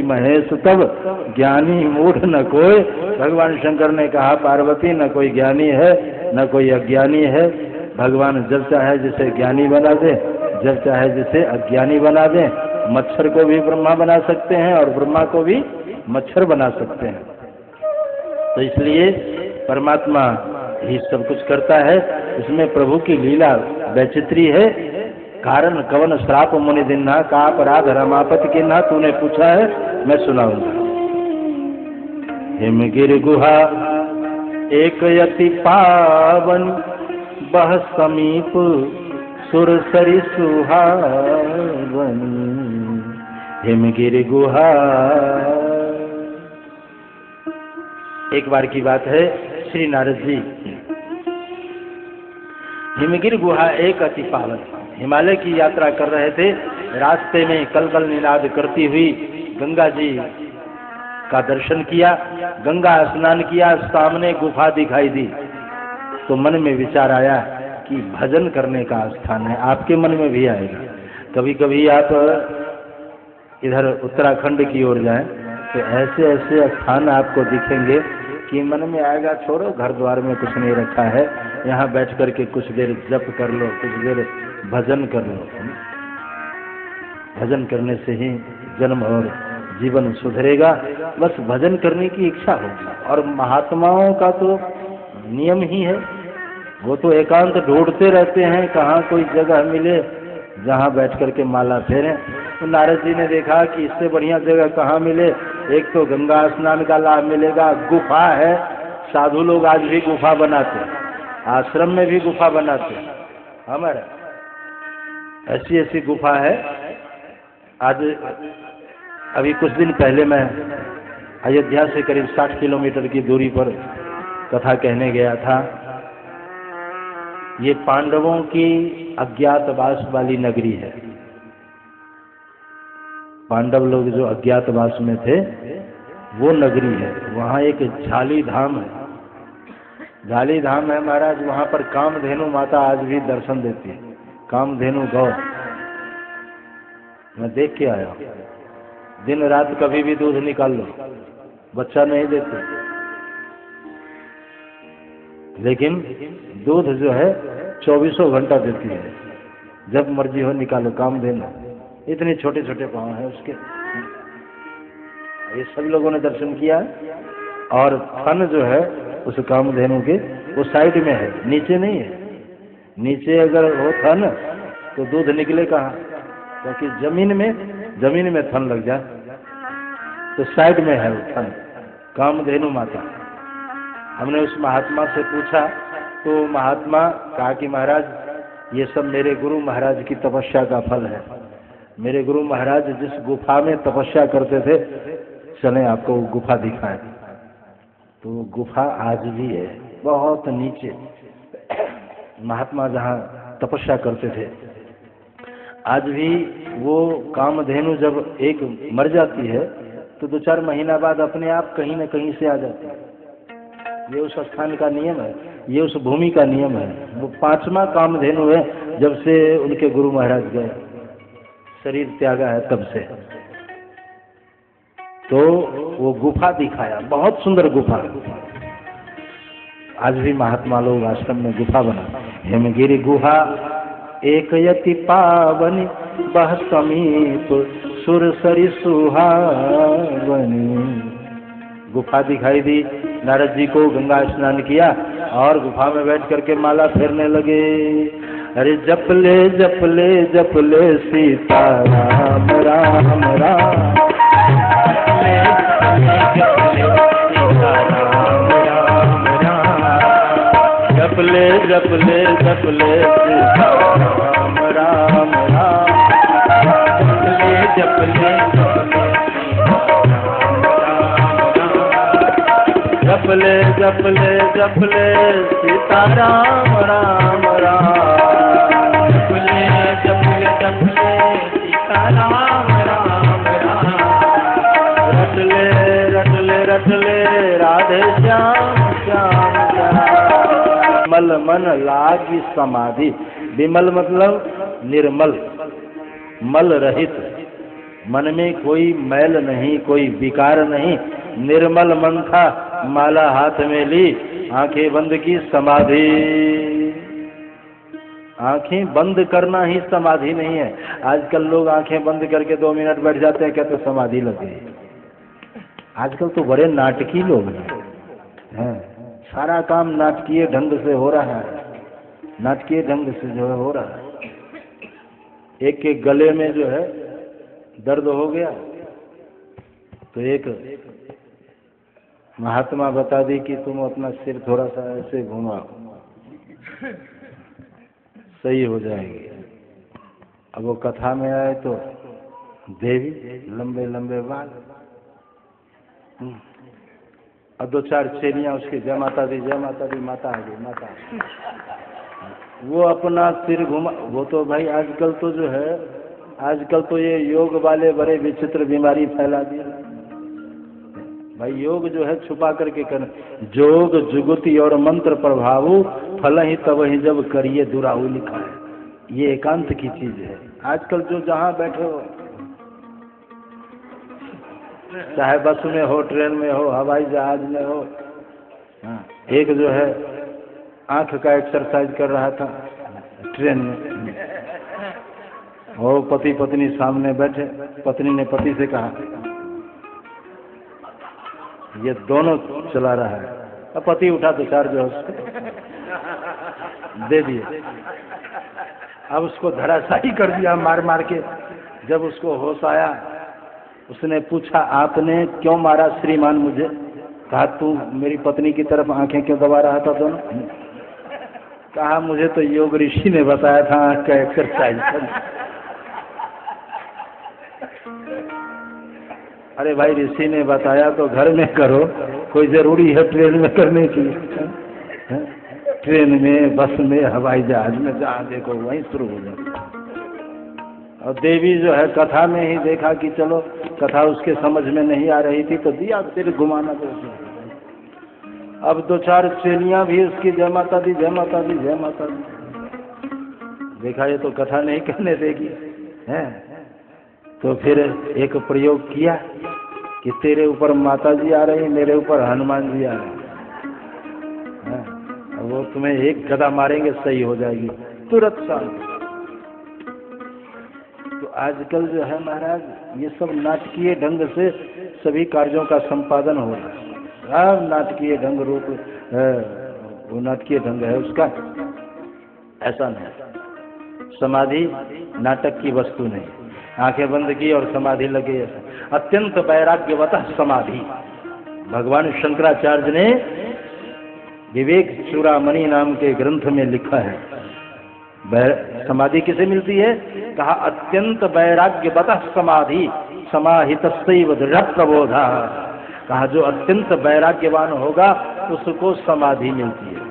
महेश तब ज्ञानी मूढ़ न कोई। भगवान शंकर ने कहा पार्वती न कोई ज्ञानी है न कोई अज्ञानी है। भगवान जब चाहे जिसे ज्ञानी बना दे, जब चाहे जिसे अज्ञानी बना दे। मच्छर को भी ब्रह्मा बना सकते हैं और ब्रह्मा को भी मच्छर बना सकते हैं। तो इसलिए परमात्मा ही सब कुछ करता है। इसमें प्रभु की लीला वैचित्री है। कारण कवन श्राप मुनि दिन्ना का अपराध रमापति के ना, तूने पूछा है मैं सुनाऊंगा। हिमगिर गुहा एक यति पावन बह समीप सुरसरी सुहावन। हिमगिर गुहा। एक बार की बात है, श्री नारद जी हिमगिर गुहा एक अति पावन, हिमालय की यात्रा कर रहे थे। रास्ते में कलकल निनाद करती हुई गंगा जी का दर्शन किया, गंगा स्नान किया, सामने गुफा दिखाई दी। तो मन में विचार आया कि भजन करने का स्थान है। आपके मन में भी आएगा। कभी कभी आप इधर उत्तराखंड की ओर जाएं तो ऐसे ऐसे स्थान आपको दिखेंगे कि मन में आएगा छोड़ो, घर द्वार में कुछ नहीं रखा है, यहाँ बैठ करके कुछ देर जप कर लो, कुछ देर भजन कर लो। भजन करने से ही जन्म और जीवन सुधरेगा। बस भजन करने की इच्छा होगी। और महात्माओं का तो नियम ही है, वो तो एकांत ढूंढते रहते हैं, कहाँ कोई जगह मिले जहाँ बैठ करके माला फेरें। तो नारद जी ने देखा कि इससे बढ़िया जगह कहाँ मिले। एक तो गंगा स्नान का लाभ मिलेगा, गुफा है, साधु लोग आज भी गुफा बनाते हैं, आश्रम में भी गुफा बनाते हैं। हमारे ऐसी ऐसी गुफा है। आज अभी कुछ दिन पहले मैं अयोध्या से करीब 60 किलोमीटर की दूरी पर कथा कहने गया था। ये पांडवों की अज्ञातवास वाली नगरी है। पांडव लोग जो अज्ञातवास में थे वो नगरी है। वहाँ एक झाली धाम है। झाली धाम है महाराज, वहाँ पर कामधेनु माता आज भी दर्शन देती है। कामधेनु गौ मैं देख के आया। दिन रात कभी भी दूध निकाल लो, बच्चा नहीं देते, लेकिन दूध जो है 24 घंटा देती है। जब मर्जी हो निकालो, कामधेनु। इतने छोटे छोटे पाँव हैं उसके। ये सब लोगों ने दर्शन किया। और फन जो है उस कामधेनु के वो साइड में है, नीचे नहीं है। नीचे अगर हो थन तो दूध निकले कहाँ, क्योंकि जमीन में थन लग जाए। तो साइड में है वो थन, कामधेनु माता। हमने उस महात्मा से पूछा तो महात्मा कहा कि महाराज ये सब मेरे गुरु महाराज की तपस्या का फल है। मेरे गुरु महाराज जिस गुफा में तपस्या करते थे, चलें आपको वो गुफा दिखाएं। तो गुफा आज भी है, बहुत नीचे। महात्मा जहाँ तपस्या करते थे, आज भी वो कामधेनु जब एक मर जाती है तो 2-4 महीना बाद अपने आप कहीं न कहीं से आ जाती है। ये उस स्थान का नियम है, ये उस भूमि का नियम है। वो 5वां कामधेनु है जब से उनके गुरु महाराज गए, शरीर त्यागा है तब से। तो वो गुफा दिखाया, बहुत सुंदर गुफा। आज भी महात्मा लोग आश्रम में गुफा बना। हिमगिरि गुहा एक यति पावनी बह समीप सुरसरी सुहावनी। गुफा दिखाई दी। नारद जी को गंगा स्नान किया और गुफा में बैठ करके माला फेरने लगे। अरे जप ले जप ले जप ले सीता राम राम राम, जप ले जप ले जप ले सीता राम राम राम, जप ले जप ले जप ले जप ले सीता राम राम राम, जप ले जप ले जप ले सीता राम राम राम, रट ले रट ले रट ले राधे श्याम श्याम श्याम। विमल मन लागी समाधि। विमल मतलब निर्मल, मल रहित। मन में कोई मैल नहीं, कोई विकार नहीं, निर्मल मन था, माला हाथ में ली, आंखें बंद की, समाधि। आंखें बंद करना ही समाधि नहीं है। आजकल लोग आंखें बंद करके 2 मिनट बैठ जाते हैं, कहते समाधि लग गई। आजकल तो बड़े नाटकी लोग हैं, सारा काम नाटकीय ढंग से हो रहा है, नाटकीय ढंग से जो है हो रहा है। एक के गले में जो है दर्द हो गया तो एक महात्मा बता दी कि तुम अपना सिर थोड़ा सा ऐसे घुमाओ, सही हो जाएगी। अब वो कथा में आए तो देवी लंबे लंबे बाल, और 2-4 चेलियां उसके जय माता दी, जय माता दी, माता आ गई, माता आ गई। वो अपना सिर घुमा। वो तो भाई आजकल तो जो है, आजकल तो ये योग वाले बड़े विचित्र बीमारी फैला दिया भाई। योग जो है छुपा करके कर, जोग जुगुति और मंत्र प्रभाव, फल ही तब ही जब करिए दुराऊ लिखा है। ये एकांत की चीज है। आजकल जो जहां बैठे हो, चाहे बस में हो, ट्रेन में हो, हवाई जहाज में हो, एक जो है आंख का एक्सरसाइज कर रहा था ट्रेन में, वो पति पत्नी सामने बैठे, पत्नी ने पति से कहा ये दोनों चला रहा है। अब पति उठा तो 4 जो उसको दे दिए। अब उसको धराशायी कर दिया मार मार के। जब उसको होश आया, उसने पूछा आपने क्यों मारा श्रीमान मुझे? कहा तू मेरी पत्नी की तरफ आंखें क्यों दबा रहा था दोनों? कहा मुझे तो योग ऋषि ने बताया था आंख का एक्सरसाइज करना। अरे भाई ऋषि ने बताया तो घर में करो, कोई जरूरी है ट्रेन में करने की? ट्रेन में, बस में, हवाई जहाज में, जहाँ देखो वहीं शुरू हो जाए। और देवी जो है कथा में ही देखा कि चलो कथा उसके समझ में नहीं आ रही थी तो दिया सिर घुमाना। तो अब 2-4 चेलियां भी उसकी जय माता दी, जय माता दी, जय माता दी। देखा ये तो कथा नहीं करने देगी है। तो फिर एक प्रयोग किया कि तेरे ऊपर माता जी आ रही, मेरे ऊपर हनुमान जी आ रहे हैं, वो तुम्हें एक गदा मारेंगे सही हो जाएगी, तुरंत शांत। तो आजकल जो है महाराज ये सब नाटकीय ढंग से सभी कार्यों का संपादन हो रहा है। नाटकीय ढंग रूप वो नाटकीय ढंग है उसका, ऐसा नहीं। समाधि नाटक की वस्तु नहीं। आंखें बंद की और समाधि लगे, अत्यंत वैराग्यवतः समाधि। भगवान शंकराचार्य ने विवेक चूड़ामणि नाम के ग्रंथ में लिखा है, समाधि किसे मिलती है? कहा अत्यंत वैराग्यवतः समाधि समाहितस्यैव दृढ़ प्रबोधः। कहा जो अत्यंत वैराग्यवान होगा उसको समाधि मिलती है।